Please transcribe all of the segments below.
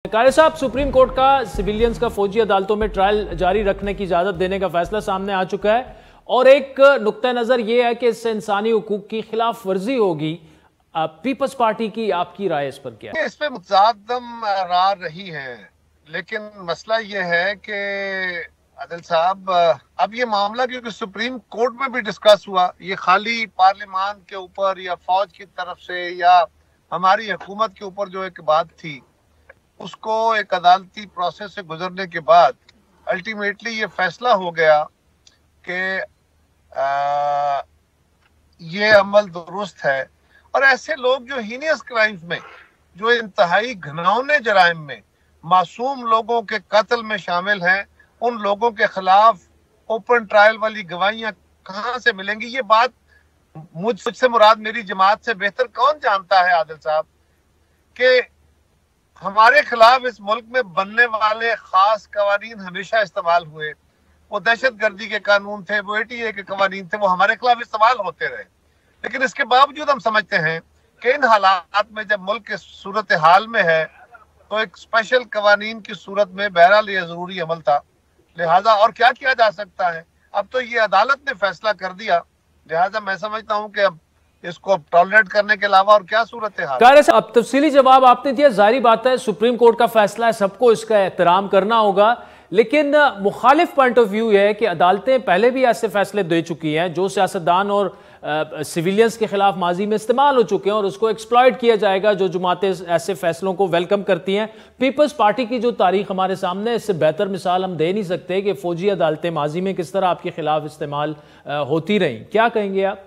कारी साहब, supreme court का सिविलियंस का फौजी अदालतों में ट्रायल जारी रखने की इजाजत देने का फैसला सामने आ चुका है और एक नुक्ता नजर यह है कि इससे इंसानी हुकूक की खिलाफ वर्जी होगी। पीपल्स पार्टी की आपकी राय इस पर क्या है? इस पे मुतज़ादम आरार रही है, लेकिन मसला यह है कि आदिल साहब, अब ये मामला क्योंकि सुप्रीम कोर्ट में भी डिस्कस हुआ, ये खाली पार्लियामान के ऊपर या फौज की तरफ से या हमारी हुकूमत के ऊपर जो एक बात थी उसको एक अदालती प्रोसेस से गुजरने के बाद अल्टीमेटली ये फैसला हो गया कि ये अमल दुरुस्त है। और ऐसे लोग जो हीनियस क्राइम्स में, जो इंतहाई घिनौने जराइम में, मासूम लोगों के कत्ल में शामिल हैं, उन लोगों के खिलाफ ओपन ट्रायल वाली गवाहियां कहां से मिलेंगी? ये बात मुझसे मुराद मेरी जमात से बेहतर कौन जानता है आदिल साहब कि हमारे खिलाफ इस मुल्क में बनने वाले खास कवानीन हमेशा इस्तेमाल हुए। वो दहशत गर्दी के कानून थे, वो ATA के कवानीन थे, वो हमारे खिलाफ इस्तेमाल होते रहे। लेकिन इसके बावजूद हम समझते हैं कि इन हालात में जब मुल्क के सूरत हाल में है तो एक स्पेशल कवानीन की सूरत में बहरहाल ये जरूरी अमल था। लिहाजा और क्या किया जा सकता है? अब तो ये अदालत ने फैसला कर दिया, लिहाजा मैं समझता हूँ कि अब इसको टॉलरेट करने के अलावा और क्या सूरत है। अब तफसीली जवाब आपने दिया, जाहिर बात है सुप्रीम कोर्ट का फैसला है, सबको इसका एहतराम करना होगा। लेकिन मुखालिफ पॉइंट ऑफ व्यू है कि अदालतें पहले भी ऐसे फैसले दे चुकी हैं जो सियासतदान और सिविलियंस के खिलाफ माजी में इस्तेमाल हो चुके हैं और उसको एक्सप्लॉइट किया जाएगा। जो जमातें ऐसे फैसलों को वेलकम करती हैं, पीपल्स पार्टी की जो तारीख हमारे सामने, इससे बेहतर मिसाल हम दे नहीं सकते कि फौजी अदालतें माजी में किस तरह आपके खिलाफ इस्तेमाल होती रही। क्या कहेंगे आप?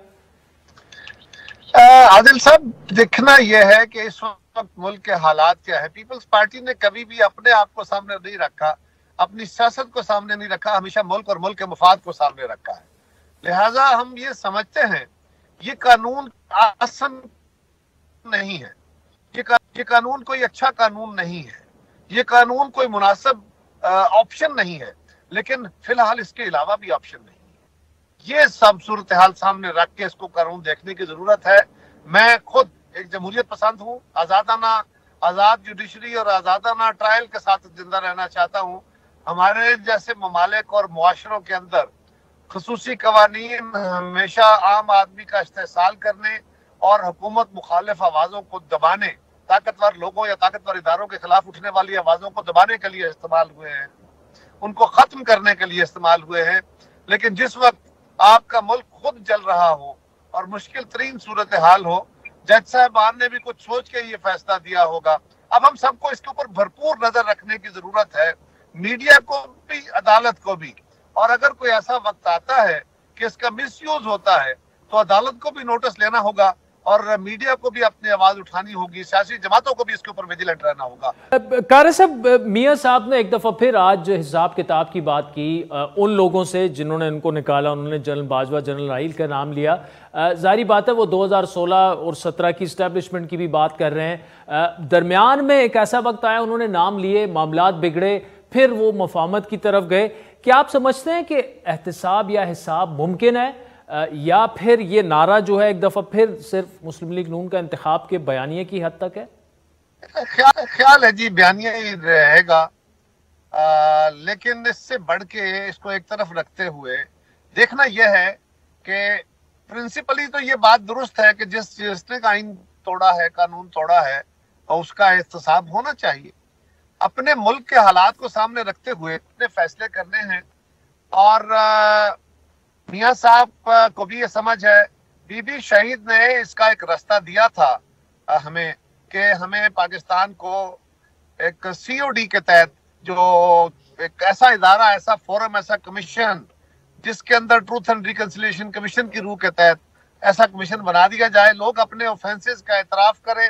आदिल साहब, देखना यह है कि इस वक्त मुल्क के हालात क्या है। पीपल्स पार्टी ने कभी भी अपने आप को सामने नहीं रखा, अपनी सियासत को सामने नहीं रखा, हमेशा मुल्क और मुल्क के मफाद को सामने रखा है। लिहाजा हम ये समझते हैं ये कानून आसान नहीं है, ये कानून कोई अच्छा कानून नहीं है, ये कानून कोई मुनासिब ऑप्शन नहीं है, लेकिन फिलहाल इसके अलावा भी ऑप्शन नहीं है। ये सब सूरत हाल सामने रख के इसको कानून देखने की जरूरत है। मैं खुद एक जमहूरियत पसंद हूँ, आजाद जुडिशरी और आजादाना ट्रायल के साथ जिंदा रहना चाहता हूँ। हमारे जैसे ममालिक और मुआशरों के अंदर खसूसी कवानीन हमेशा आम आदमी का इस्तेहसाल करने और हुकूमत मुखालिफ आवाजों को दबाने, ताकतवर लोगों या ताकतवर इदारों के खिलाफ उठने वाली आवाजों को दबाने के लिए इस्तेमाल हुए हैं, उनको खत्म करने के लिए इस्तेमाल हुए हैं। लेकिन जिस वक्त आपका मुल्क खुद जल रहा हो और मुश्किल तरीन सूरत हाल हो, जज साहबान ने भी कुछ सोच के ये फैसला दिया होगा। अब हम सबको इसके ऊपर भरपूर नजर रखने की जरूरत है, मीडिया को भी, अदालत को भी। और अगर कोई ऐसा वक्त आता है कि इसका मिसयूज होता है तो अदालत को भी नोटिस लेना होगा और मीडिया को भी अपनी आवाज उठानी होगी, सियासी जमातों को भी इसके ऊपर विजिलेंट रहना होगा। कारी साहब, मियां साहब ने एक दफा फिर आज हिसाब किताब की बात की उन लोगों से जिन्होंने इनको निकाला। उन्होंने जनरल बाजवा, जनरल राहील का नाम लिया। जाहिर बात है वो 2016 और 17 की इस्टेब्लिशमेंट की भी बात कर रहे हैं। दरमियान में एक ऐसा वक्त आया, उन्होंने नाम लिए, मामलात बिगड़े, फिर वो मफाहमत की तरफ गए। क्या आप समझते हैं कि एहतसाब या हिसाब मुमकिन है, या फिर ये नारा जो है एक दफा फिर सिर्फ मुस्लिम लीग नून का इंतखाब के बयानिए की हद तक है? ख्याल है जी, बयानिया ही रहेगा। लेकिन इससे बढ़ के इसको एक तरफ रखते हुए देखना यह है कि प्रिंसिपली तो ये बात दुरुस्त है कि जिसने आइन तोड़ा है, कानून तोड़ा है, और उसका एहतसाब होना चाहिए। अपने मुल्क के हालात को सामने रखते हुए अपने फैसले करने हैं। और मियां साहब को भी ये समझ है, बीबी शहीद ने इसका एक रास्ता दिया था हमें, कि हमें पाकिस्तान को एक COD के तहत जो एक ऐसा इदारा, ऐसा फोरम, ऐसा कमीशन जिसके अंदर ट्रूथ एंड रिकंसिलिएशन कमीशन की रूह के तहत ऐसा कमीशन बना दिया जाए, लोग अपने ऑफेंसेस का एतराफ करें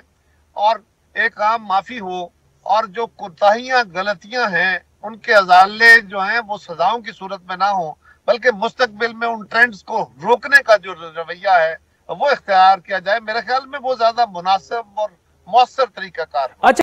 और एक आम माफी हो, और जो कोताहियां, गलतियां हैं, उनके अजाले जो हैं वो सजाओं की सूरत में ना हो, बल्कि मुस्तकबिल में उन ट्रेंड्स को रोकने का जो रवैया है वो इख्तियार किया जाए। मेरे ख्याल में वो ज्यादा मुनासिब और मौसर तरीकाकार है।